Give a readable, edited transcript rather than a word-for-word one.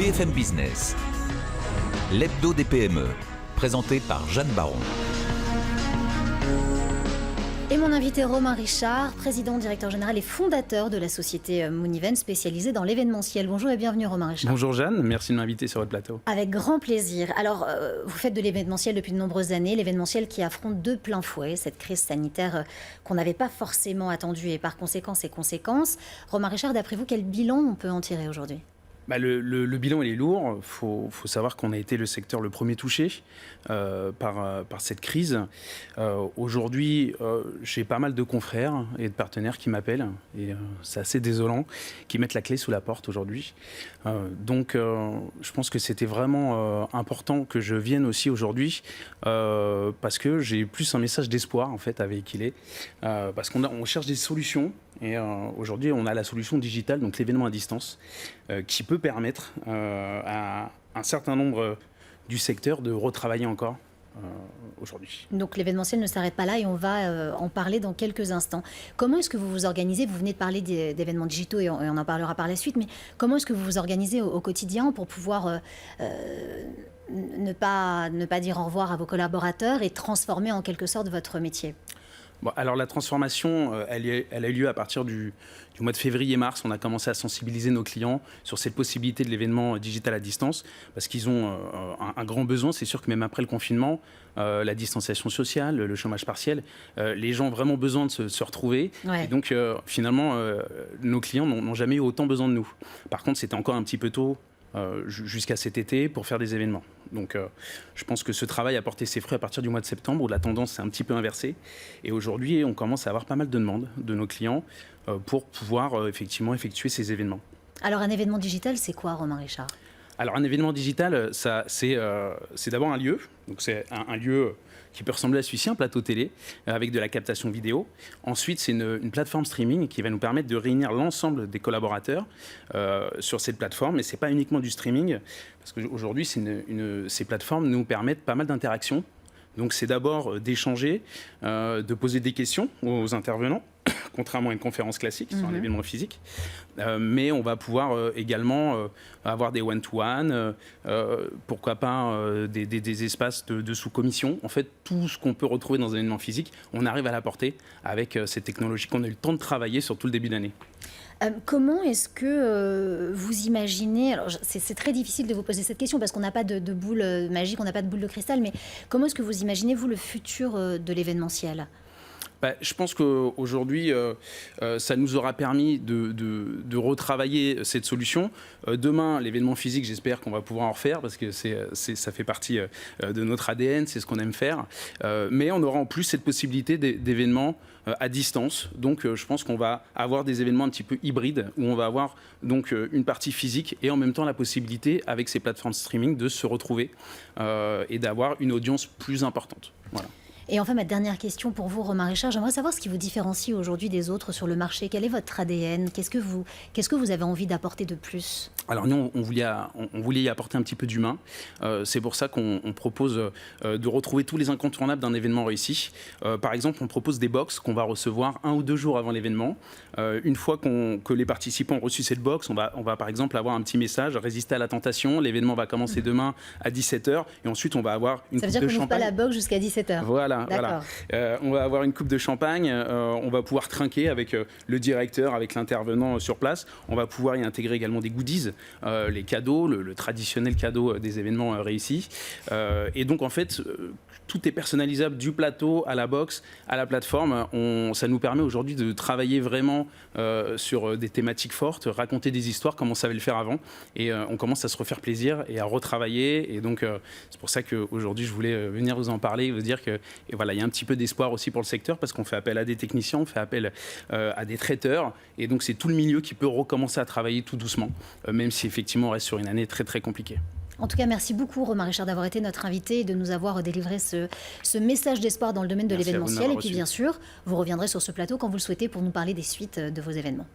BFM Business, l'hebdo des PME, présenté par Jeanne Baron. Et mon invité Romain Richard, président, directeur général et fondateur de la société Moonevent spécialisée dans l'événementiel. Bonjour et bienvenue Romain Richard. Bonjour Jeanne, merci de m'inviter sur votre plateau. Avec grand plaisir. Alors, vous faites de l'événementiel depuis de nombreuses années, l'événementiel qui affronte de plein fouet cette crise sanitaire qu'on n'avait pas forcément attendue et par conséquent ses conséquences. Romain Richard, d'après vous, quel bilan on peut en tirer aujourd'hui ? Le bilan il est lourd. Faut savoir qu'on a été le secteur le premier touché par cette crise. Aujourd'hui, j'ai pas mal de confrères et de partenaires qui m'appellent, et c'est assez désolant, qui mettent la clé sous la porte aujourd'hui. Donc, je pense que c'était vraiment important que je vienne aussi aujourd'hui parce que j'ai plus un message d'espoir en fait à véhiculer, parce qu'on cherche des solutions. Et aujourd'hui, on a la solution digitale, donc l'événement à distance, qui peut permettre à un certain nombre du secteur de retravailler encore aujourd'hui. Donc l'événementiel ne s'arrête pas là et on va en parler dans quelques instants. Comment est-ce que vous vous organisez ? Vous venez de parler d'événements digitaux et on en parlera par la suite, mais comment est-ce que vous vous organisez au quotidien pour pouvoir ne pas dire au revoir à vos collaborateurs et transformer en quelque sorte votre métier ? Bon, alors la transformation, elle a eu lieu à partir du mois de février-mars. On a commencé à sensibiliser nos clients sur cette possibilité de l'événement digital à distance, parce qu'ils ont un grand besoin. C'est sûr que même après le confinement, la distanciation sociale, le chômage partiel, les gens ont vraiment besoin de se retrouver. Ouais. Et donc finalement, nos clients n'ont jamais eu autant besoin de nous. Par contre, c'était encore un petit peu tôt jusqu'à cet été pour faire des événements. Donc je pense que ce travail a porté ses fruits à partir du mois de septembre où la tendance s'est un petit peu inversée. Et aujourd'hui, on commence à avoir pas mal de demandes de nos clients pour pouvoir effectivement effectuer ces événements. Alors un événement digital, c'est quoi, Romain Richard ? Alors un événement digital, c'est d'abord un lieu. Donc c'est un lieu qui peut ressembler à celui-ci, un plateau télé, avec de la captation vidéo. Ensuite, c'est une plateforme streaming qui va nous permettre de réunir l'ensemble des collaborateurs sur cette plateforme. Mais ce n'est pas uniquement du streaming, parce qu'aujourd'hui, ces plateformes nous permettent pas mal d'interactions. Donc c'est d'abord d'échanger, de poser des questions aux intervenants, contrairement à une conférence classique sur un événement physique. Mais on va pouvoir également avoir des one-to-one, pourquoi pas des espaces de sous-commission. En fait, tout ce qu'on peut retrouver dans un événement physique, on arrive à l'apporter avec ces technologies qu'on a eu le temps de travailler sur tout le début d'année. Comment est-ce que vous imaginez, alors c'est très difficile de vous poser cette question parce qu'on n'a pas de boule magique, on n'a pas de boule de cristal, mais comment est-ce que vous imaginez, vous, le futur de l'événementiel ? Je pense qu'aujourd'hui, ça nous aura permis de retravailler cette solution. Demain, l'événement physique, j'espère qu'on va pouvoir en refaire parce que ça fait partie de notre ADN, c'est ce qu'on aime faire. Mais on aura en plus cette possibilité d'événements à distance. Donc, je pense qu'on va avoir des événements un petit peu hybrides où on va avoir donc une partie physique et en même temps la possibilité, avec ces plateformes streaming, de se retrouver et d'avoir une audience plus importante. Voilà. Et enfin, ma dernière question pour vous, Romain Richard, j'aimerais savoir ce qui vous différencie aujourd'hui des autres sur le marché. Quel est votre ADN ? Qu'est-ce que vous avez envie d'apporter de plus ? Alors nous, on voulait y apporter un petit peu d'humain. C'est pour ça qu'on propose de retrouver tous les incontournables d'un événement réussi. Par exemple, on propose des box qu'on va recevoir 1 ou 2 jours avant l'événement. Une fois que les participants ont reçu cette box, on va par exemple avoir un petit message, résister à la tentation. L'événement va commencer demain à 17h et ensuite on va avoir une coupe de champagne. Ça veut dire qu'on n'ouvre pas la box jusqu'à 17h. Voilà. On va avoir une coupe de champagne, on va pouvoir trinquer avec le directeur, avec l'intervenant sur place. On va pouvoir y intégrer également des goodies, les cadeaux, le traditionnel cadeau des événements réussis. Et donc en fait, tout est personnalisable du plateau à la box, à la plateforme. Ça nous permet aujourd'hui de travailler vraiment sur des thématiques fortes, raconter des histoires comme on savait le faire avant. Et on commence à se refaire plaisir et à retravailler. Et donc c'est pour ça qu'aujourd'hui, je voulais venir vous en parler et vous dire que voilà, il y a un petit peu d'espoir aussi pour le secteur parce qu'on fait appel à des techniciens, on fait appel à des traiteurs. Et donc c'est tout le milieu qui peut recommencer à travailler tout doucement, même si effectivement on reste sur une année très très compliquée. En tout cas, merci beaucoup Romain Richard d'avoir été notre invité et de nous avoir délivré ce message d'espoir dans le domaine de l'événementiel. Et puis bien sûr, vous reviendrez sur ce plateau quand vous le souhaitez pour nous parler des suites de vos événements.